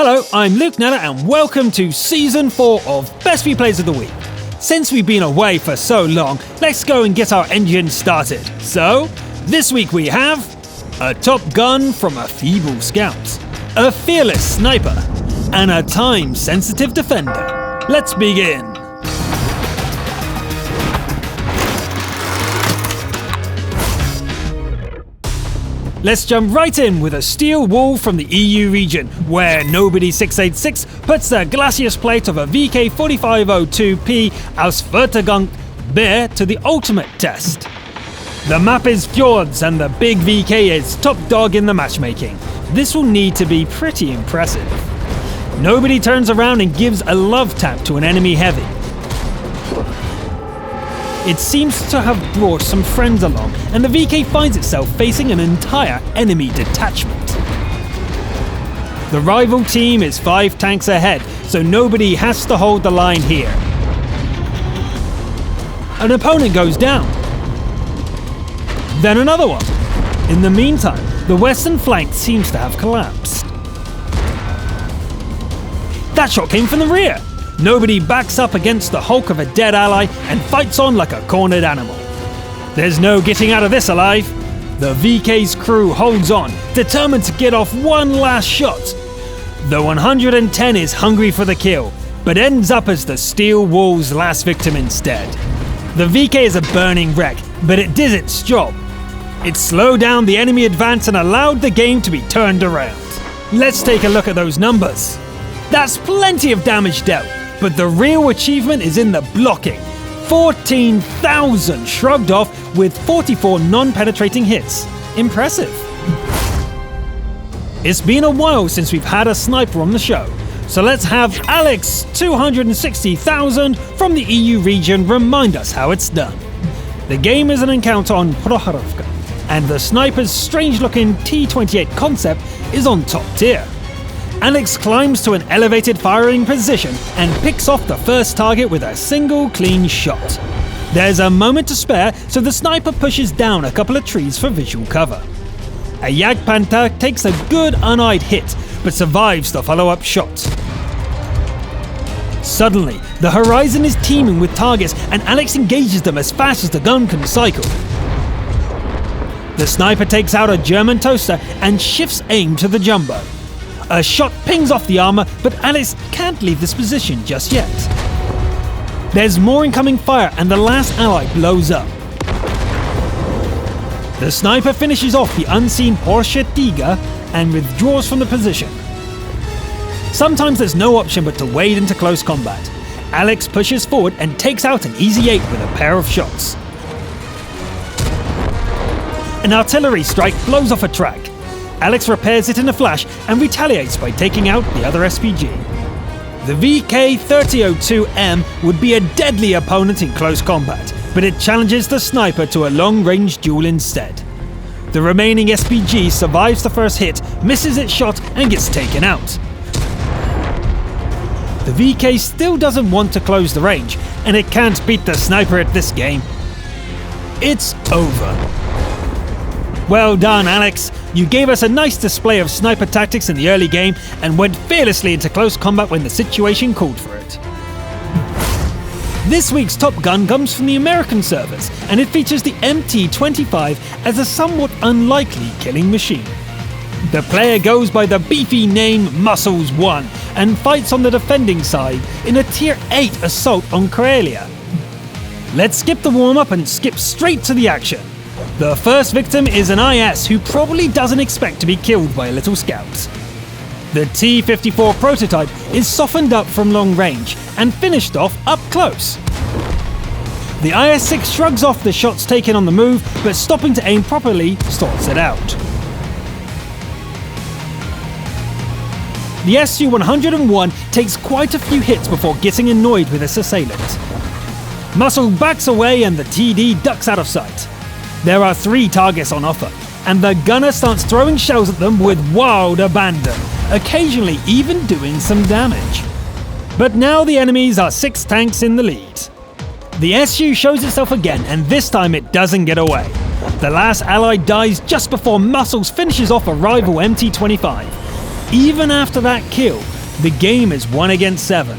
Hello, I'm Luke Nella and welcome to Season 4 of Best Replays of the Week. Since we've been away for so long, let's go and get our engine started. So, this week we have a top gun from a feeble scout, a fearless sniper, and a time-sensitive defender. Let's begin. Let's jump right in with a Steelwolf from the EU region, where Nobody 686 puts the glacius plate of a VK4502P Ausvertigung Bear to the ultimate test. The map is fjords and the big VK is top dog in the matchmaking. This will need to be pretty impressive. Nobody turns around and gives a love tap to an enemy heavy. It seems to have brought some friends along, and the VK finds itself facing an entire enemy detachment. The rival team is 5 tanks ahead, so Nobody has to hold the line here. An opponent goes down. Then another one. In the meantime, the western flank seems to have collapsed. That shot came from the rear. Nobody backs up against the hulk of a dead ally and fights on like a cornered animal. There's no getting out of this alive. The VK's crew holds on, determined to get off one last shot. The 110 is hungry for the kill, but ends up as the Steelwolf's last victim instead. The VK is a burning wreck, but it did its job. It slowed down the enemy advance and allowed the game to be turned around. Let's take a look at those numbers. That's plenty of damage dealt. But the real achievement is in the blocking. 14,000 shrugged off with 44 non-penetrating hits. Impressive. It's been a while since we've had a sniper on the show, so let's have Alex 260,000 from the EU region remind us how it's done. The game is an encounter on Prohorovka, and the sniper's strange-looking T-28 concept is on top tier. Alex climbs to an elevated firing position and picks off the first target with a single clean shot. There's a moment to spare, so the sniper pushes down a couple of trees for visual cover. A Jagdpanther takes a good uneyed hit, but survives the follow-up shot. Suddenly, the horizon is teeming with targets and Alex engages them as fast as the gun can cycle. The sniper takes out a German toaster and shifts aim to the jumbo. A shot pings off the armor, but Alex can't leave this position just yet. There's more incoming fire and the last ally blows up. The sniper finishes off the unseen Porsche Tiger and withdraws from the position. Sometimes there's no option but to wade into close combat. Alex pushes forward and takes out an easy 8 with a pair of shots. An artillery strike blows off a track. Alex repairs it in a flash and retaliates by taking out the other SPG. The VK3002M would be a deadly opponent in close combat, but it challenges the sniper to a long-range duel instead. The remaining SPG survives the first hit, misses its shot, and gets taken out. The VK still doesn't want to close the range, and it can't beat the sniper at this game. It's over. Well done, Alex. You gave us a nice display of sniper tactics in the early game and went fearlessly into close combat when the situation called for it. This week's Top Gun comes from the American servers, and it features the MT-25 as a somewhat unlikely killing machine. The player goes by the beefy name Muscles 1 and fights on the defending side in a Tier 8 assault on Karelia. Let's skip the warm-up and skip straight to the action. The first victim is an IS who probably doesn't expect to be killed by a little scout. The T-54 prototype is softened up from long range and finished off up close. The IS-6 shrugs off the shots taken on the move, but stopping to aim properly stalls it out. The Su-101 takes quite a few hits before getting annoyed with its assailant. Muscle backs away and the TD ducks out of sight. There are 3 targets on offer, and the gunner starts throwing shells at them with wild abandon, occasionally even doing some damage. But now the enemies are 6 tanks in the lead. The SU shows itself again, and this time it doesn't get away. The last ally dies just before Muscles finishes off a rival MT-25. Even after that kill, the game is 1 against 7.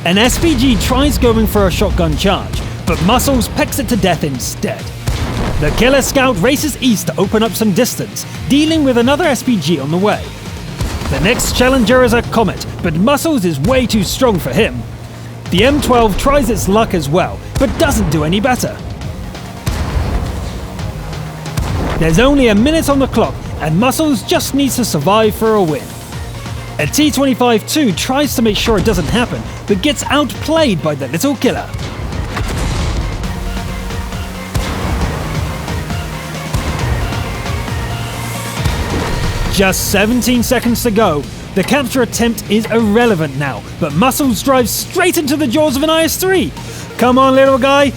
An SPG tries going for a shotgun charge, but Muscles pecks it to death instead. The Killer Scout races east to open up some distance, dealing with another SPG on the way. The next challenger is a Comet, but Muscles is way too strong for him. The M12 tries its luck as well, but doesn't do any better. There's only a minute on the clock, and Muscles just needs to survive for a win. A T-25-2 tries to make sure it doesn't happen, but gets outplayed by the little killer. Just 17 seconds to go. The capture attempt is irrelevant now, but Muscles drives straight into the jaws of an IS-3. Come on, little guy.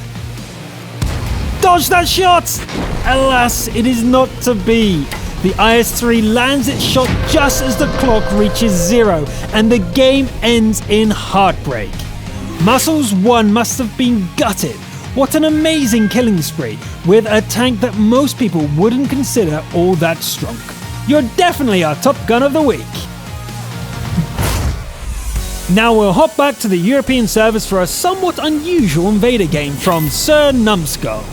Dodge that shot! Alas, it is not to be. The IS-3 lands its shot just as the clock reaches 0, and the game ends in heartbreak. Muscles 1 must have been gutted. What an amazing killing spree, with a tank that most people wouldn't consider all that strong. You're definitely our Top Gun of the week. Now we'll hop back to the European servers for a somewhat unusual invader game from Sir Numbskull.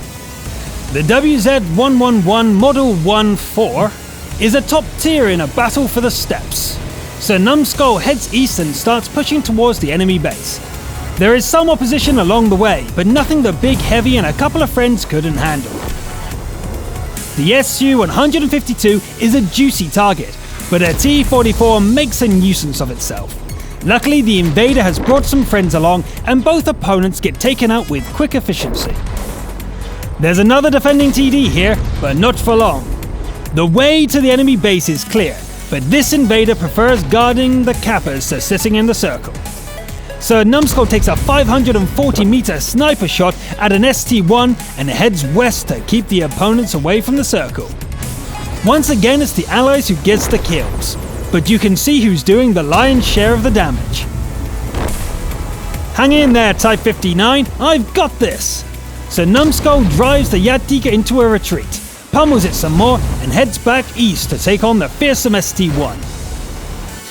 The WZ-111 Model 1-4 is a top tier in a battle for the steppes. Sir Numbskull heads east and starts pushing towards the enemy base. There is some opposition along the way, but nothing the Big Heavy and a couple of friends couldn't handle. The Su-152 is a juicy target, but a T-44 makes a nuisance of itself. Luckily, the invader has brought some friends along, and both opponents get taken out with quick efficiency. There's another defending TD here, but not for long. The way to the enemy base is clear, but this invader prefers guarding the cappers to sitting in the circle. Sir Numbskull takes a 540-meter sniper shot at an ST-1 and heads west to keep the opponents away from the circle. Once again, it's the allies who gets the kills, but you can see who's doing the lion's share of the damage. Hang in there, Type 59, I've got this! Sir Numbskull drives the Yaddiga into a retreat, pummels it some more, and heads back east to take on the fearsome ST-1.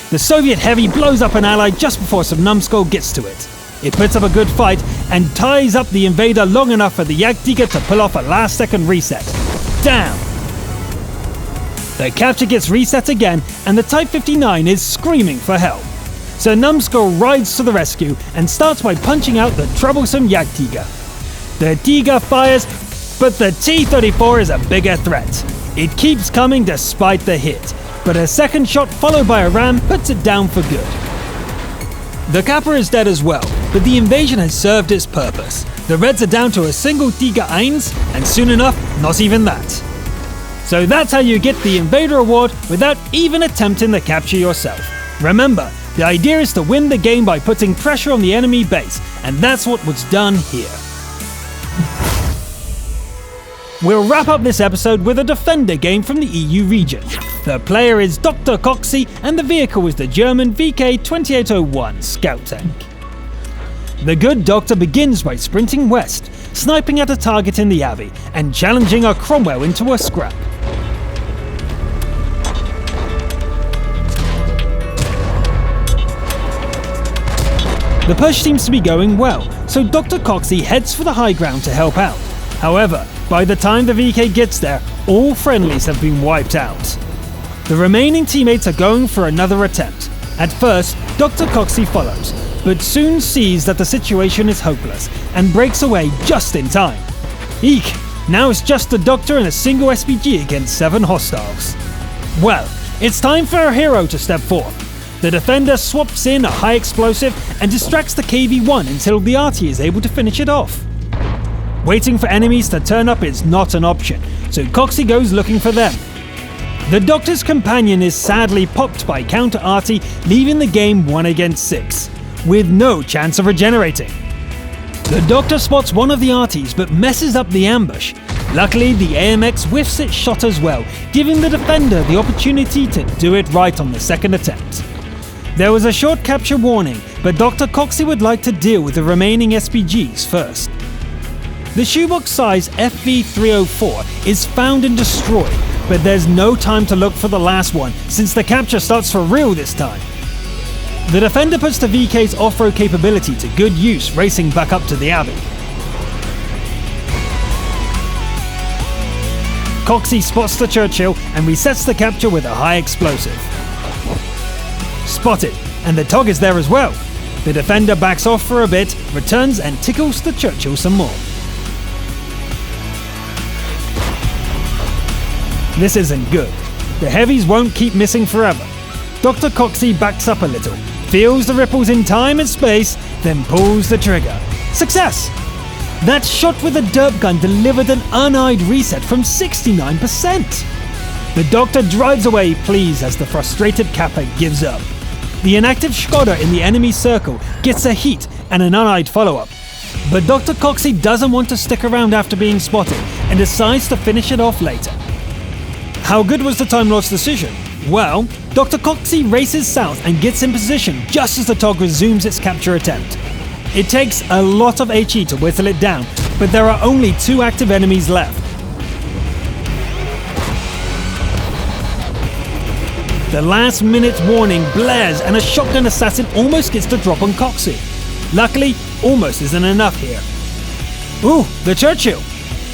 The Soviet Heavy blows up an ally just before Sir Numbskull gets to it. It puts up a good fight and ties up the invader long enough for the Yaddiga to pull off a last-second reset. Down! The capture gets reset again, and the Type 59 is screaming for help. Sir Numbskull rides to the rescue and starts by punching out the troublesome Yaddiga. The Diga fires, but the T-34 is a bigger threat. It keeps coming despite the hit, but a second shot followed by a ram puts it down for good. The Kappa is dead as well, but the invasion has served its purpose. The Reds are down to a single Diga 1, and soon enough, not even that. So that's how you get the Invader Award without even attempting the capture yourself. Remember, the idea is to win the game by putting pressure on the enemy base, and that's what was done here. We'll wrap up this episode with a Defender game from the EU region. The player is Dr. Coxey and the vehicle is the German VK-2801 scout tank. The good doctor begins by sprinting west, sniping at a target in the Abbey and challenging a Cromwell into a scrap. The push seems to be going well, so Dr. Coxey heads for the high ground to help out. However, by the time the VK gets there, all friendlies have been wiped out. The remaining teammates are going for another attempt. At first, Dr. Coxey follows, but soon sees that the situation is hopeless and breaks away just in time. Eek! Now it's just the Doctor and a single SPG against 7 hostiles. Well, it's time for a hero to step forth. The Defender swaps in a high explosive and distracts the KV-1 until the RT is able to finish it off. Waiting for enemies to turn up is not an option, so Coxey goes looking for them. The Doctor's companion is sadly popped by counter RT, leaving the game 1 against 6, with no chance of regenerating. The Doctor spots one of the RTs but messes up the ambush. Luckily, the AMX whiffs its shot as well, giving the Defender the opportunity to do it right on the second attempt. There was a short capture warning, but Dr. Coxey would like to deal with the remaining SPGs first. The shoebox-size FV-304 is found and destroyed, but there's no time to look for the last one, since the capture starts for real this time. The defender puts the VK's off-road capability to good use, racing back up to the Abbey. Coxey spots the Churchill and resets the capture with a high explosive. Spotted, and the Tog is there as well. The defender backs off for a bit, returns and tickles the Churchill some more. This isn't good. The heavies won't keep missing forever. Dr. Coxey backs up a little, feels the ripples in time and space, then pulls the trigger. Success! That shot with a derp gun delivered an uneyed reset from 69%. The Doctor drives away pleased as the frustrated Kappa gives up. The inactive Skoda in the enemy circle gets a heat and an uneyed follow-up. But Dr. Coxey doesn't want to stick around after being spotted and decides to finish it off later. How good was the time loss decision? Well, Dr. Coxey races south and gets in position just as the Tog resumes its capture attempt. It takes a lot of HE to whittle it down, but there are only 2 active enemies left. The last minute warning blares and a shotgun assassin almost gets the drop on Coxey. Luckily, almost isn't enough here. Ooh, the Churchill!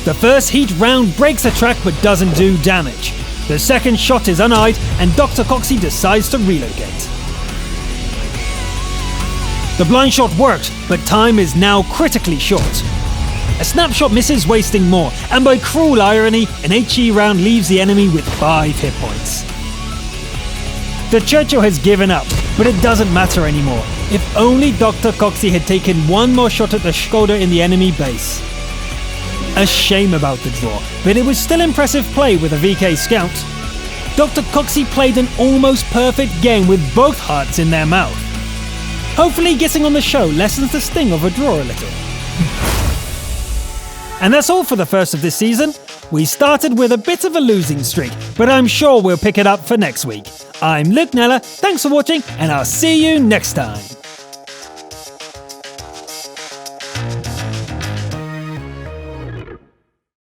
The first heat round breaks the track but doesn't do damage. The second shot is uneyed and Dr. Coxey decides to relocate. The blind shot worked, but time is now critically short. A snapshot misses, wasting more, and by cruel irony, an HE round leaves the enemy with 5 hit points. The Churchill has given up, but it doesn't matter anymore. If only Dr. Coxey had taken one more shot at the Skoda in the enemy base. A shame about the draw, but it was still impressive play with a VK scout. Dr. Coxey played an almost perfect game with both hearts in their mouth. Hopefully getting on the show lessens the sting of a draw a little. And that's all for the first of this season. We started with a bit of a losing streak, but I'm sure we'll pick it up for next week. I'm Luke Neller, thanks for watching, and I'll see you next time.